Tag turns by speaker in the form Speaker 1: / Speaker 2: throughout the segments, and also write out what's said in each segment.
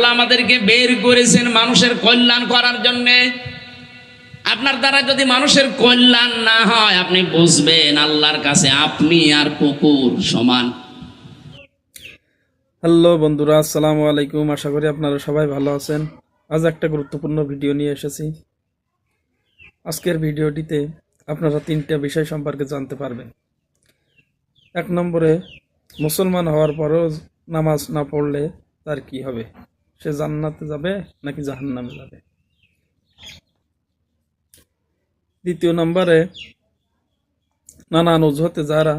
Speaker 1: আল্লাহ আমাদেরকে বের করেছেন মানুষের কল্যাণ করার জন্যে। আপনার দ্বারা যদি মানুষের কল্যাণ না হয়, আপনি বুঝবেন আল্লাহর কাছে আপনি আর কুকুর সমান।
Speaker 2: হ্যালো বন্ধুরা, আসসালামু আলাইকুম। আশা করি আপনারা সবাই ভালো আছেন। আজ একটা গুরুত্বপূর্ণ ভিডিও নিয়ে এসেছি। আজকের ভিডিওটিতে আপনারা 3টা বিষয় সম্পর্কে জানতে পারবেন। 1 নম্বরে, মুসলমান হওয়ার পরেও নামাজ না পড়লে তার কি হবে? সে জান্নাতে যাবে নাকি জাহান্নামে যাবে? 2 নম্বরে, নানান অজুহাতে যারা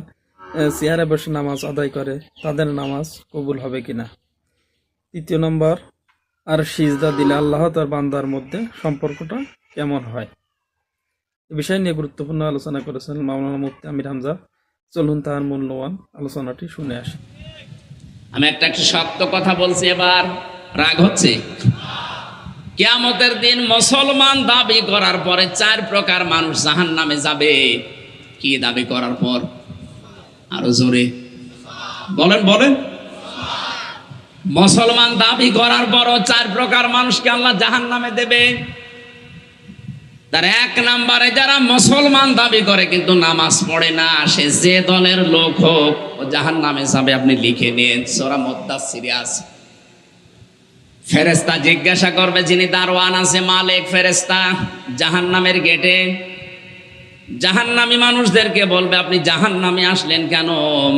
Speaker 2: চেয়ারে বসে নামাজ আদায় করে তাদের নামাজ কবুল হবে কিনা। 3 নম্বর, আর সিজদা দিলে আল্লাহ তার বান্দার মধ্যে সম্পর্কটা কেমন হয়? এই বিষয় নিয়ে গুরুত্বপূর্ণ আলোচনা করেছেন মাওলানা মুফতি আমির হামজা। চলুন তার মূল্যবান আলোচনাটি শুনে আসি।
Speaker 1: আমি একটা শক্ত কথা বলছি, এবার রাগ হচ্ছে। কিয়ামতের দিন মুসলমান দাবি করার পরে 4 প্রকার মানুষ জাহান্নামে যাবে। কি দাবি করার পর? আরো জোরে বলেন বলেন। মুসলমান দাবি করার পরও 4 প্রকার মানুষকে আল্লাহ জাহান্নামে দেবে। তার 1 নম্বরে, যারা মুসলমান দাবি করে কিন্তু নামাজ পড়ে না, সে যে দলের লোক হোক ও জাহান্নামে যাবে। আপনি লিখে নিন, সূরা মুদ্দাসসিরে আছে। ফেরেশতা জিজ্ঞাসা করবে, যিনি দারওয়ান আছে, মালিক ফেরেশতা জাহান্নামের গেটে, জাহান্নামী মানুষদেরকে বলবে, আপনি জাহান্নামে আসলেন কেন?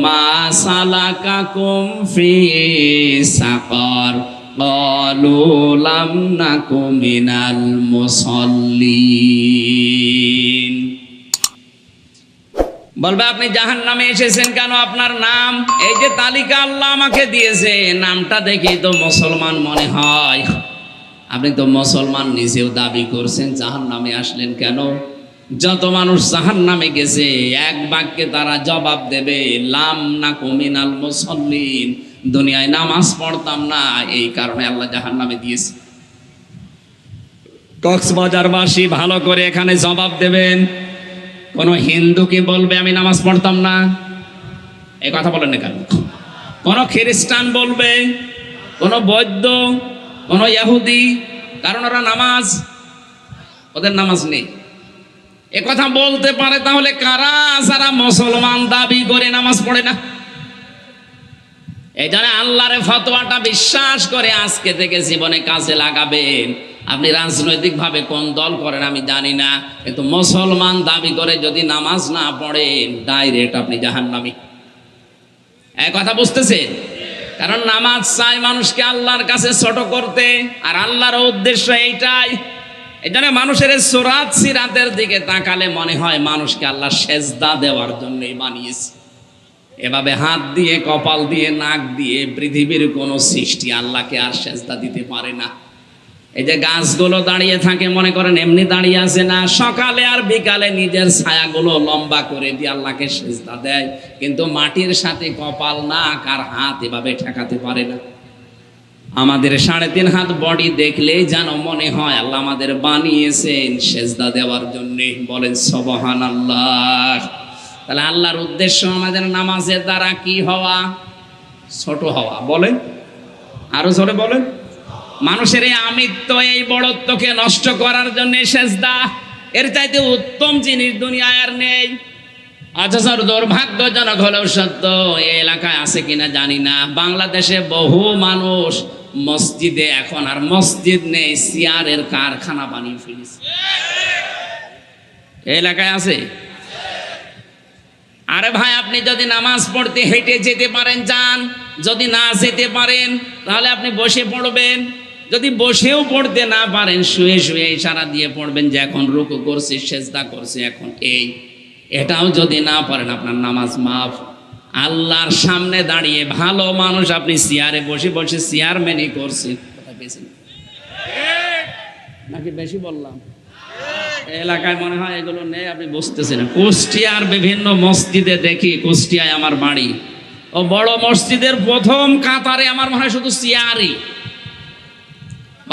Speaker 1: মা সালাকাকুম ফি সাকার ক্বালু লাম নাকু মিনাল মুসাল্লিন। বলবে, আপনি জাহান্নামে এসেছেন কেন? আপনার নাম, এই যে তালিকা আল্লাহ আমাকে দিয়েছে, নামটা দেখেই তো মুসলমান মনে হয়। আপনি তো মুসলমান, নিজেও দাবি করছেন, জাহান্নামে আসলেন কেন? যত মানুষ জাহান্নামে গেছে, এক বাক্যে তারা জবাব দেবে, লাম নাকু মিনাল মুসাল্লিন, দুনিয়ায় নামাজ পড়তাম না, এই কারণে আল্লাহ জাহান্নামে দিয়েছে। কক্সবাজারবাসী ভালো করে এখানে জবাব দেবেন। কোন হিন্দু কি বলবে আমি নামাজ পড়তাম না? এই কথা বলেন না কেন? কোন খ্রিস্টান বলবে? কোন বৌদ্ধ, কোন ইহুদি? কারণ ওরা নামাজ, ওদের নামাজ নেই। এ কথা বলতে পারে তাহলে কারা? যারা মুসলমান দাবি করে নামাজ পড়ে না। এই জন্য আল্লাহর ফতোয়াটা বিশ্বাস করে আজকে থেকে জীবনে কাজে লাগাবেন। আপনি রাজনৈতিক ভাবে কোন দল করেন আমি জানি না, কিন্তু মুসলমান দাবি করে যদি নামাজ না পড়েন, ডাইরেক্ট আপনি জাহান্নামী। এই কথা বুঝতেছেন? কারণ নামাজ চাই মানুষকে আল্লাহর কাছে ছোট করতে, আর আল্লাহর উদ্দেশ্য এইটাই। এই জন্য মানুষের সুরাত সিরাতের দিকে তাকালে মনে হয় মানুষকে আল্লাহ সেজদা দেওয়ার জন্যই বানিয়েছে। এভাবে হাত দিয়ে, কপাল দিয়ে, নাক দিয়ে পৃথিবীর কোনো সৃষ্টি আল্লাহকে আর সেজদা দিতে পারে না। এই যে গাছগুলো দাঁড়িয়ে থাকে, মনে করেন এমনি দাঁড়িয়ে আছে না, সকালে আর বিকালে নিজের ছায়াগুলো লম্বা করে দিয়ে আল্লাহকে সেজদা দেয়, কিন্তু মাটির সাথে কপাল, নাক আর হাত এভাবে ঠেকাতে পারে না। আমাদের 3.5 হাত বডি দেখলেই যেন মনে হয় আল্লাহ আমাদের বানিয়েছেন সেজদা দেওয়ার জন্য। বলেন সুবহানাল্লাহ। তাহলে আল্লাহর উদ্দেশ্য আমাদের নামাজের দ্বারা কি হওয়া? ছোট হওয়া। বলেন আরো জোরে বলেন। মানুষের এই আমিত্ব, এই বড়ত্বকে নষ্ট করার জন্য সেজদা। এর চাইতে উত্তম জিনিস দুনিয়ায় আর নেই। অথচ দুর্ভাগ্যজনক হলেও সত্য, এই এলাকায় আছে কিনা জানি না, বাংলাদেশে বহু মানুষ মসজিদে এখন আর মসজিদ নেই, চেয়ারের কারখানা বানিয়ে ফেলেছে। এই এলাকায় আছে? আরে ভাই, আপনি যদি নামাজ পড়তে হেঁটে যেতে পারেন যান, যদি না যেতে পারেন তাহলে আপনি বসে পড়বেন। যদি বসেও পড়তে না পারেন, শুয়ে শুয়ে ইশারা দিয়ে পড়বেন যে এখন রুকু করছি, সেজদা করছি, এখন এটাও যদি না পারেন, আপনার নামাজ মাফ। আল্লাহর সামনে দাঁড়িয়ে ভালো মানুষ আপনি চেয়ারে বসে বসে চেয়ারম্যানই করছেন। কথা বেশি নাকি বেশি বললাম? এলাকায় মনে হয় এগুলো নেই, আপনি বুঝতেছেন না। কুষ্টিয়ার বিভিন্ন মসজিদে দেখি, কুষ্টিয়ায় আমার বাড়ি, ও বড় মসজিদের প্রথম কাতারে আমার মনে হয় শুধু চেয়ারই।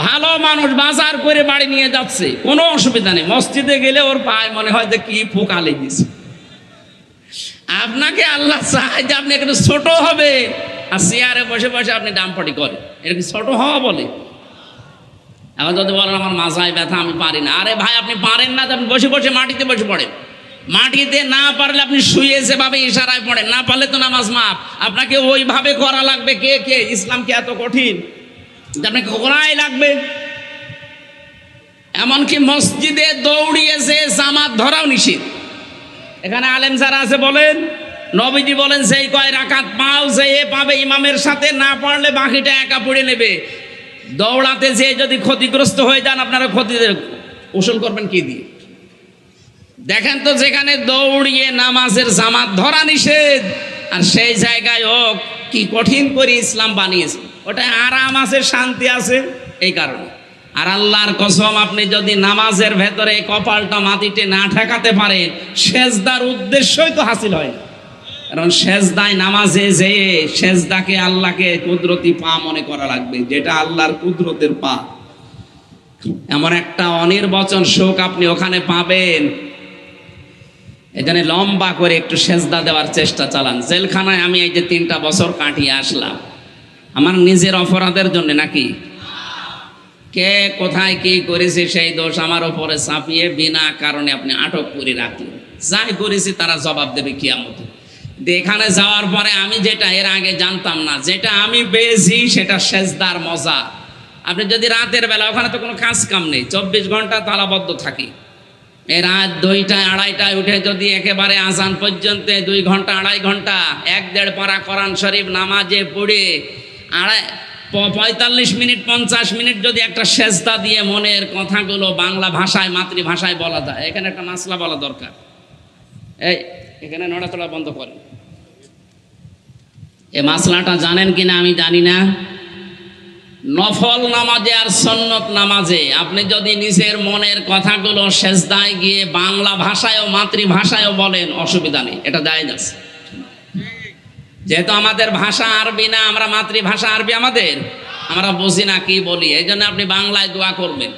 Speaker 1: ভালো মানুষ বাজার করে বাড়ি নিয়ে যাচ্ছে, কোনো অসুবিধা নেই। মসজিদে গেলে ওর পায়ে মনে হয় যে কি পোকা লেগেছে। আপনাকে আল্লাহ চায় যে আপনি একটু ছোট হবে, আর চেয়ারে বসে বসে আপনি ডাম্পাটি করেন। এটা কি ছোট হওয়া বলে? এখন যদি বলেন আমার মাথায় ব্যথা আমি পারি না, আরে ভাই আপনি পারেন না তো আপনি বসে বসে মাটিতে বসে পড়েন। মাটিতে না পারলে আপনি শুয়ে যেভাবে ইশারায় পড়েন, না পারলে তো নামাজ মাপ। আপনাকে ওইভাবে করা লাগবে। কে ইসলাম কি এত কঠিন যে আপনাকে করাই লাগবে? এমনকি মসজিদে দৌড়িয়েছে জামাত ধরাও নিষেধ। এখানে আলেম যারা আছে বলেন, নবীজি বলেন সেই কয় রাকাত পাও যে এ পাবে ইমামের সাথে, না পারলে বাকিটা একা পড়ে নেবে। দৌড়াতে যে যদি ক্ষতিগ্রস্ত হয়ে যান আপনারা ক্ষতি উসুল করবেন কি দিয়ে? দেখেন তো, যেখানে দৌড়িয়ে নামাজের জামাত ধরা নিষেধ, আর সেই জায়গায় হোক কি কঠিন করে ইসলাম বানিয়েছে। ওটা আরাম আছে, শান্তি আছে এই কারণে। আর আল্লাহর কসম, আপনি যদি নামাজের ভেতরে কপালটা মাটিতে না ঠেকাতে পারেন, সেজদার উদ্দেশ্যই তো হাসিল হয় না। কারণ সেজদায় নামাজে যে সেজদাকে আল্লাহকে কুদরতি পা মনে করা লাগবে, যেটা আল্লাহর কুদরতের পা। এমন একটা অনির্বচন সুখ আপনি ওখানে পাবেন। এখানে লম্বা করে একটু সেজদা দেওয়ার চেষ্টা চালান। জেলখানায় আমি এই যে 3টা বছর কাটিয়ে আসলাম, আমার নিজের অপরাধের জন্য নাকি? কে কোথায় কি করেছে সেই দোষ আমার ওপরে চাপিয়ে বিনা কারণে আপনি আটক করে রাখলেন। যাই করেছি তারা জবাব দেবে কিয়ামতে। এখানে যাওয়ার পরে আমি যেটা এর আগে জানতাম না, যেটা আমি পেয়েছি সেটা সেজদার মজা। আপনি যদি রাতের বেলা, ওখানে তো কোনো কাজ কাম নেই, 24 ঘন্টা তালাবদ্ধ থাকি। এই রাত 2টা 2:30টায় উঠে যদি একেবারে আজান পর্যন্ত 2 ঘন্টা 2.5 ঘন্টা 1-1.5 পারা কোরআন শরীফ নামাজে পড়ে 45 মিনিট 50 মিনিট যদি একটা সেজদা দিয়ে মনের কথাগুলো বাংলা ভাষায় মাতৃভাষায় বলা যায়, এখানে একটা মাসলা বলা দরকার। এই এখানে নড়াচড়া বন্ধ করেন। এই মাসলাটা জানেন কিনা আমি জানি না। নফল নামাজে আর সুন্নত নামাজে আপনি যদি নিজের মনের কথাগুলো সেজদায় গিয়ে বাংলা ভাষায়ও মাতৃভাষায়ও বলেন, অসুবিধা নেই, এটা জায়েজ আছে। যেহেতু আমাদের ভাষা আরবি না, আমরা মাতৃভাষা আরবি, আমরা বুঝি না কি বলি, এই জন্য আপনি বাংলায় দোয়া করবেন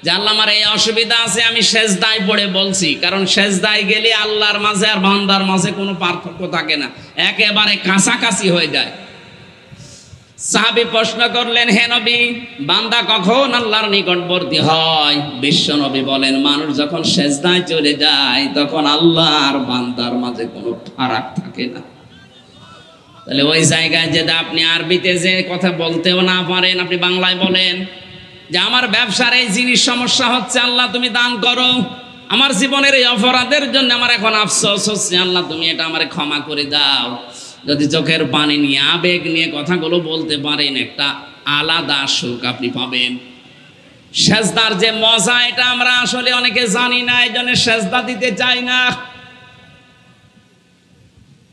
Speaker 1: যে আল্লাহ আমার এই অসুবিধা আছে, আমি সেজদায় পড়ে বলছি। কারণ সেজদায় গেলে আল্লাহর মাঝে আর বান্দার মাঝে কোনো পার্থক্য থাকে না, একেবারে কাছাকাছি হয়ে যায়। সাহাবী প্রশ্ন করলেন, হে নবী, বান্দা কখন আল্লাহর নিকটবর্তী হয়? বিশ্ব নবী বলেন, মানুষ যখন সেজদায় চলে যায় তখন আল্লাহ আর বান্দার মাঝে কোনো ফারাক থাকে না। তাহলে ওই জায়গায় যদি আপনি আরবিতে যে কথা বলতেও না পারেন, আপনি বাংলায় বলেন যে আমার ব্যবসার এই জিনিস সমস্যা হচ্ছে, আল্লাহ তুমি দান করো। আমার জীবনের এই অপরাধের জন্য আমার এখন আফসোস হচ্ছে, আল্লাহ তুমি এটা আমার ক্ষমা করে দাও। যদি চোখের পানি নিয়ে আবেগ নিয়ে কথাগুলো বলতে পারেন, একটা আলাদা সুখ আপনি পাবেন। সেজদার যে মজা, এটা আমরা আসলে অনেকে জানি না, এই জন্য সেজদা দিতে চাই না।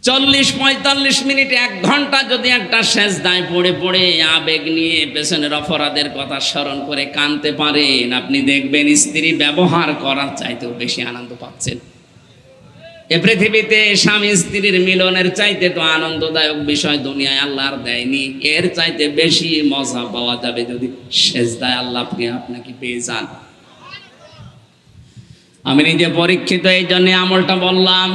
Speaker 1: 40-45 মিনিট 1 ঘন্টা যদি একটা সেজদায় পড়ে পড়ে আবেগ নিয়ে পেছনের অপরাধের কথা স্মরণ করে কাঁদতে পারেন, আপনি দেখবেন স্ত্রী ব্যবহার করার চাইতেও বেশি আনন্দ পাচ্ছেন। এ পৃথিবীতে স্বামী স্ত্রীর মিলনের চাইতে তো আনন্দদায়ক বিষয় দুনিয়ায় আল্লাহ আর দেয়নি। এর চাইতে বেশি মজা পাওয়া যাবে যদি সেজদায় আল্লাহ আপনাকে পেয়ে যান। আমি নিজে পরীক্ষিত, এই জন্য আমলটা বললাম।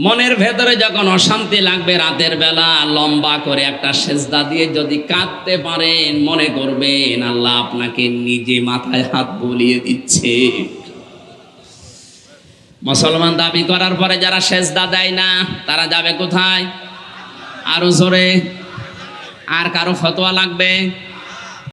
Speaker 1: মনের ভেতরে যখন অশান্তি লাগবে, রাতের বেলা লম্বা করে একটা সেজদা দিয়ে যদি কাঁদতে পারেন, মনে করবেন আল্লাহ আপনাকে নিজে মাথায় হাত বুলিয়ে দিচ্ছে। মুসলমান দাবি করার পরে যারা সেজদা দেয় না, তারা যাবে কোথায়? আরো জোরে। আর কারো ফতোয়া লাগবে?